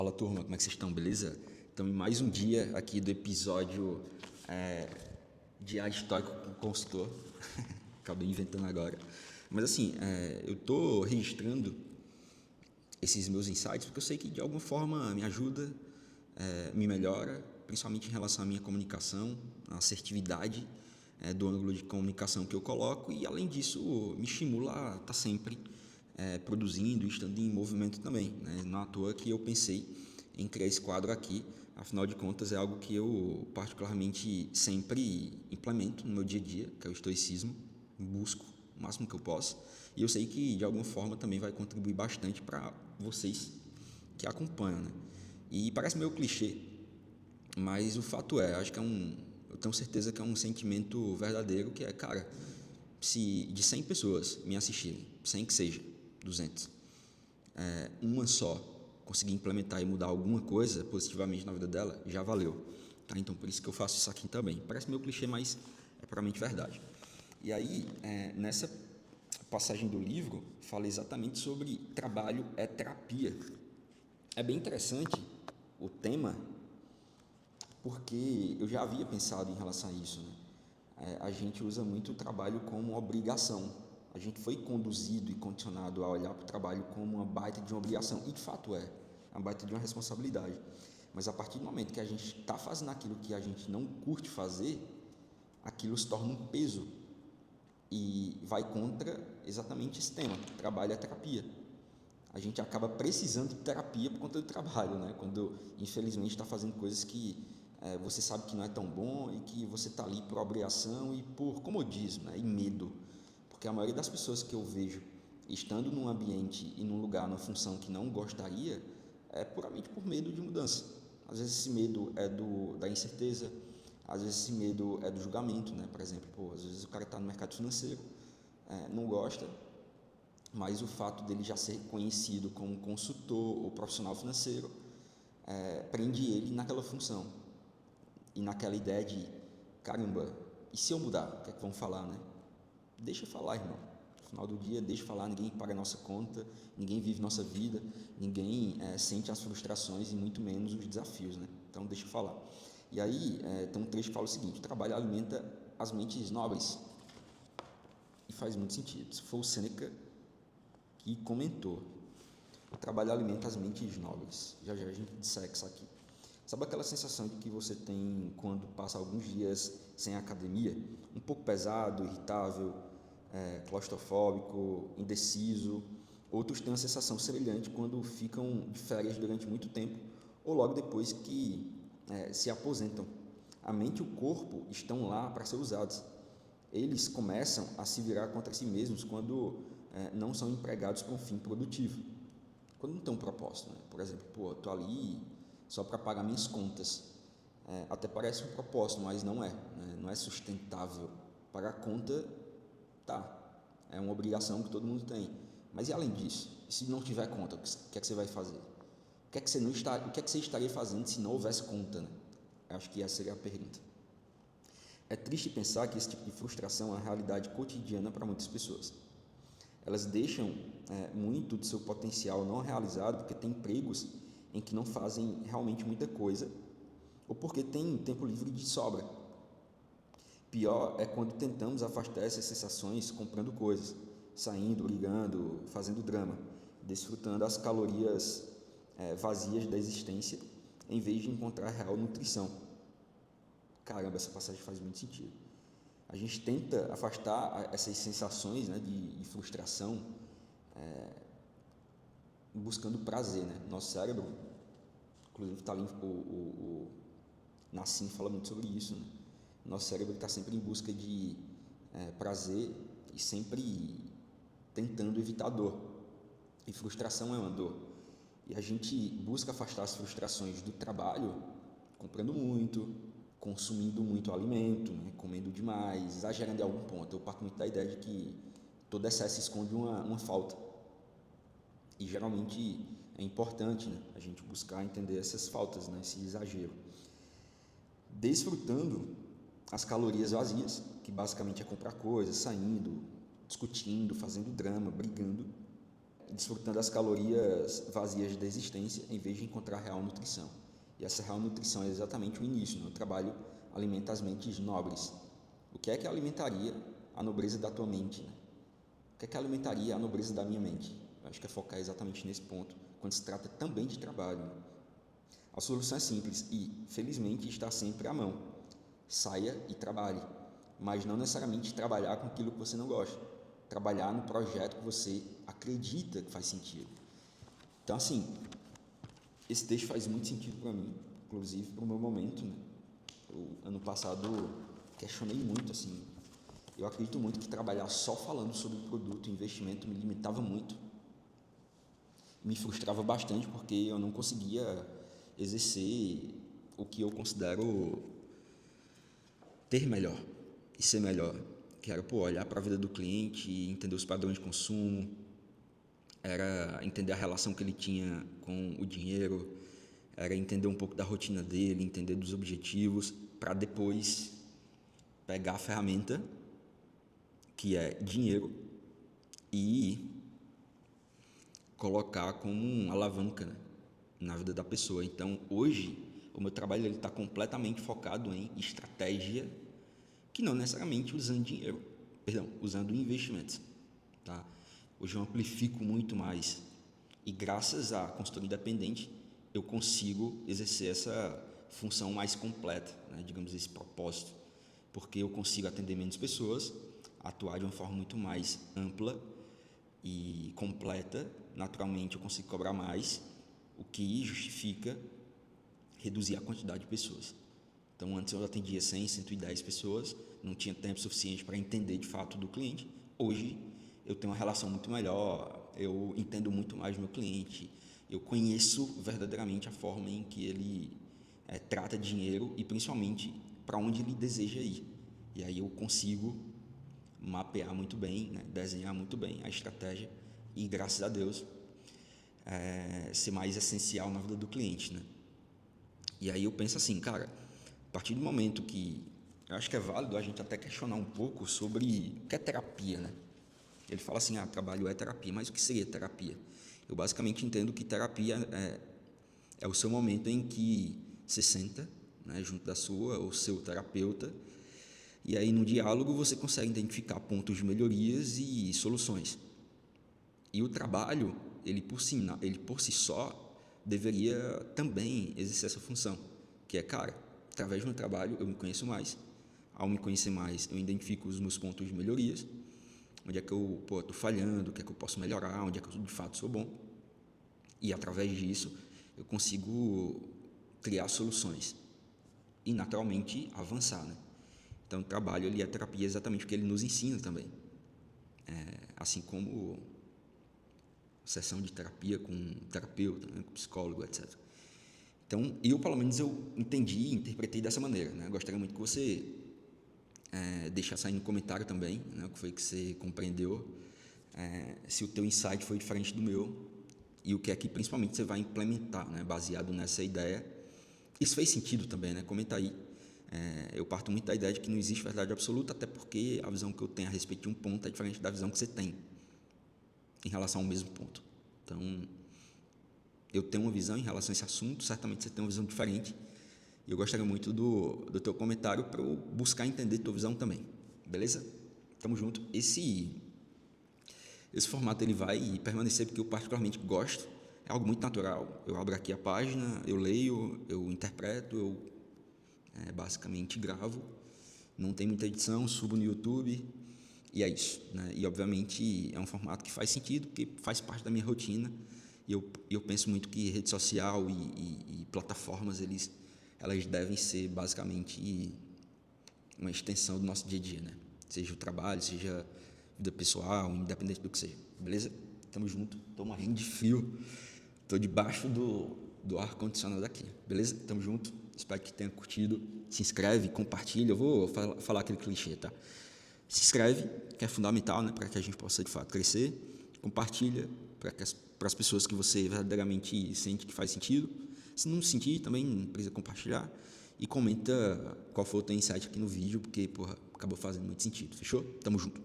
Fala turma, como é que vocês estão, beleza? Estamos em mais um dia aqui do episódio Diário Histórico com o Consultor. Acabei inventando agora. Mas assim, eu estou registrando esses meus insights porque eu sei que de alguma forma me ajuda, me melhora, principalmente em relação à minha comunicação, a assertividade do ângulo de comunicação que eu coloco e além disso me estimula a estar sempre produzindo e estando em movimento também, né? Não é à toa que eu pensei em criar esse quadro aqui, afinal de contas é algo que eu particularmente sempre implemento no meu dia a dia, que é o estoicismo, busco o máximo que eu posso e eu sei que de alguma forma também vai contribuir bastante para vocês que acompanham, né? E parece meio clichê, mas o fato acho que eu tenho certeza que é um sentimento verdadeiro que cara, se de 100 pessoas me assistirem, 100 que seja, 200, uma só conseguir implementar e mudar alguma coisa positivamente na vida dela, já valeu. Tá? Então, por isso que eu faço isso aqui também. Parece meio clichê, mas é puramente verdade. E aí, nessa passagem do livro, fala exatamente sobre trabalho é terapia. É bem interessante o tema, porque eu já havia pensado em relação a isso, né? A gente usa muito o trabalho como obrigação. A gente foi conduzido e condicionado a olhar para o trabalho como uma baita de uma obrigação, e de fato uma baita de uma responsabilidade. Mas a partir do momento que a gente está fazendo aquilo que a gente não curte fazer, aquilo se torna um peso e vai contra exatamente esse tema, trabalho é terapia. A gente acaba precisando de terapia por conta do trabalho, né? Quando infelizmente está fazendo coisas que você sabe que não é tão bom e que você está ali por obrigação e por comodismo, né? E medo, porque a maioria das pessoas que eu vejo estando num ambiente e num lugar, numa função que não gostaria, é puramente por medo de mudança. Às vezes esse medo é da incerteza, às vezes esse medo é do julgamento, né? Por exemplo, às vezes o cara está no mercado financeiro, não gosta, mas o fato dele já ser conhecido como consultor ou profissional financeiro prende ele naquela função e naquela ideia de caramba, e se eu mudar, o que é que vão falar, né? Deixa falar, irmão. No final do dia, deixa falar, ninguém paga a nossa conta, ninguém vive nossa vida, ninguém sente as frustrações e muito menos os desafios, né? Então deixa falar. E aí tem um trecho que fala o seguinte: o trabalho alimenta as mentes nobres. E faz muito sentido. Se for o Sêneca que comentou, o trabalho alimenta as mentes nobres. Já já a gente disseca isso aqui. Sabe aquela sensação de que você tem quando passa alguns dias sem academia? Um pouco pesado, irritável, claustrofóbico, indeciso. Outros têm uma sensação semelhante quando ficam de férias durante muito tempo ou logo depois que se aposentam. A mente e o corpo estão lá para ser usados. Eles começam a se virar contra si mesmos quando não são empregados para um fim produtivo. Quando não tem um propósito, né? Por exemplo, eu estou ali só para pagar minhas contas. Até parece um propósito, mas não é, né? Não é sustentável. Pagar conta, tá, é uma obrigação que todo mundo tem. Mas e além disso? E se não tiver conta, o que é que você vai fazer? O que é que você estaria fazendo se não houvesse conta, né? Acho que essa seria a pergunta. É triste pensar que esse tipo de frustração é uma realidade cotidiana para muitas pessoas. Elas deixam muito de seu potencial não realizado porque têm empregos em que não fazem realmente muita coisa ou porque têm tempo livre de sobra. Pior é quando tentamos afastar essas sensações comprando coisas, saindo, ligando, fazendo drama, desfrutando as calorias vazias da existência em vez de encontrar real nutrição. Caramba, essa passagem faz muito sentido. A gente tenta afastar essas sensações, né, de frustração buscando prazer, né? Nosso cérebro, inclusive está ali o Nassim fala muito sobre isso, né? Nosso cérebro está sempre em busca de prazer e sempre tentando evitar dor. E frustração é uma dor. E a gente busca afastar as frustrações do trabalho comprando muito, consumindo muito alimento, né? Comendo demais, exagerando em algum ponto. Eu parto muito da ideia de que todo excesso esconde uma falta. E geralmente é importante, né, a gente buscar entender essas faltas, né, esse exagero. Desfrutando as calorias vazias, que basicamente é comprar coisas, saindo, discutindo, fazendo drama, brigando. desfrutando das calorias vazias da existência em vez de encontrar real nutrição. E essa real nutrição é exatamente o início, né? O trabalho alimenta as mentes nobres. O que é que alimentaria a nobreza da tua mente, né? O que é que alimentaria a nobreza da minha mente? Eu acho que é focar exatamente nesse ponto, quando se trata também de trabalho, né? A solução é simples e, felizmente, está sempre à mão. Saia e trabalhe, mas não necessariamente trabalhar com aquilo que você não gosta. Trabalhar no projeto que você acredita que faz sentido. Então, assim, esse texto faz muito sentido para mim, inclusive para o meu momento, né? Ano passado, questionei muito, assim. Eu acredito muito que trabalhar só falando sobre produto e investimento me limitava muito. Me frustrava bastante porque eu não conseguia exercer o que eu considero ter melhor e ser melhor, que era olhar para a vida do cliente, entender os padrões de consumo, era entender a relação que ele tinha com o dinheiro, era entender um pouco da rotina dele, entender dos objetivos, para depois pegar a ferramenta, que é dinheiro, e colocar como uma alavanca, né, na vida da pessoa. Então, hoje, o meu trabalho está completamente focado em estratégia, que não necessariamente usando dinheiro, usando investimentos. Tá? Hoje eu amplifico muito mais e graças à consultoria independente eu consigo exercer essa função mais completa, né, digamos, esse propósito, porque eu consigo atender menos pessoas, atuar de uma forma muito mais ampla e completa. Naturalmente eu consigo cobrar mais, o que justifica reduzir a quantidade de pessoas. Então antes eu atendia 100, 110 pessoas, não tinha tempo suficiente para entender de fato do cliente. Hoje eu tenho uma relação muito melhor, eu entendo muito mais do meu cliente, eu conheço verdadeiramente a forma em que ele trata dinheiro e principalmente para onde ele deseja ir. E aí eu consigo mapear muito bem, né, desenhar muito bem a estratégia e, graças a Deus, ser mais essencial na vida do cliente, né? E aí eu penso assim, cara, a partir do momento que eu acho que é válido a gente até questionar um pouco sobre o que é terapia, né? Ele fala assim, trabalho é terapia, mas o que seria terapia? Eu basicamente entendo que terapia é o seu momento em que você senta, né, junto da sua ou seu terapeuta, e aí no diálogo você consegue identificar pontos de melhorias e soluções. E o trabalho, ele por si só, deveria também exercer essa função, que é, cara, através do meu trabalho eu me conheço mais, ao me conhecer mais eu identifico os meus pontos de melhorias, onde é que eu estou falhando, o que é que eu posso melhorar, onde é que eu de fato sou bom, e através disso eu consigo criar soluções e naturalmente avançar, né? Então o trabalho, ele é terapia exatamente porque ele nos ensina também, assim como sessão de terapia com um terapeuta, né, com psicólogo, etc. Então, eu, pelo menos, eu entendi e interpretei dessa maneira, né? Gostaria muito que você deixasse aí no comentário também, né, o que foi que você compreendeu, se o teu insight foi diferente do meu e o que é que, principalmente, você vai implementar, né, baseado nessa ideia. Isso fez sentido também, né? Comenta aí. Eu parto muito da ideia de que não existe verdade absoluta, até porque a visão que eu tenho a respeito de um ponto é diferente da visão que você tem em relação ao mesmo ponto. Então, eu tenho uma visão em relação a esse assunto, certamente você tem uma visão diferente, e eu gostaria muito do teu comentário para eu buscar entender tua visão também, beleza? Tamo junto. Esse formato ele vai permanecer porque eu particularmente gosto, é algo muito natural. Eu abro aqui a página, eu leio, eu interpreto, eu basicamente gravo, não tem muita edição, subo no YouTube, e é isso, né? E obviamente é um formato que faz sentido, porque faz parte da minha rotina, e eu penso muito que rede social e plataformas, elas devem ser basicamente uma extensão do nosso dia a dia, né? Seja o trabalho, seja a vida pessoal, independente do que seja, beleza? Tamo junto, tô morrendo de frio, tô debaixo do ar-condicionado aqui, beleza? Tamo junto, espero que tenha curtido, se inscreve, compartilha, eu vou falar aquele clichê, tá? Se inscreve, que é fundamental, né, para que a gente possa de fato crescer. Compartilha para as pessoas que você verdadeiramente sente que faz sentido. Se não sentir, também não precisa compartilhar. E comenta qual foi o teu insight aqui no vídeo, porque acabou fazendo muito sentido. Fechou? Tamo junto.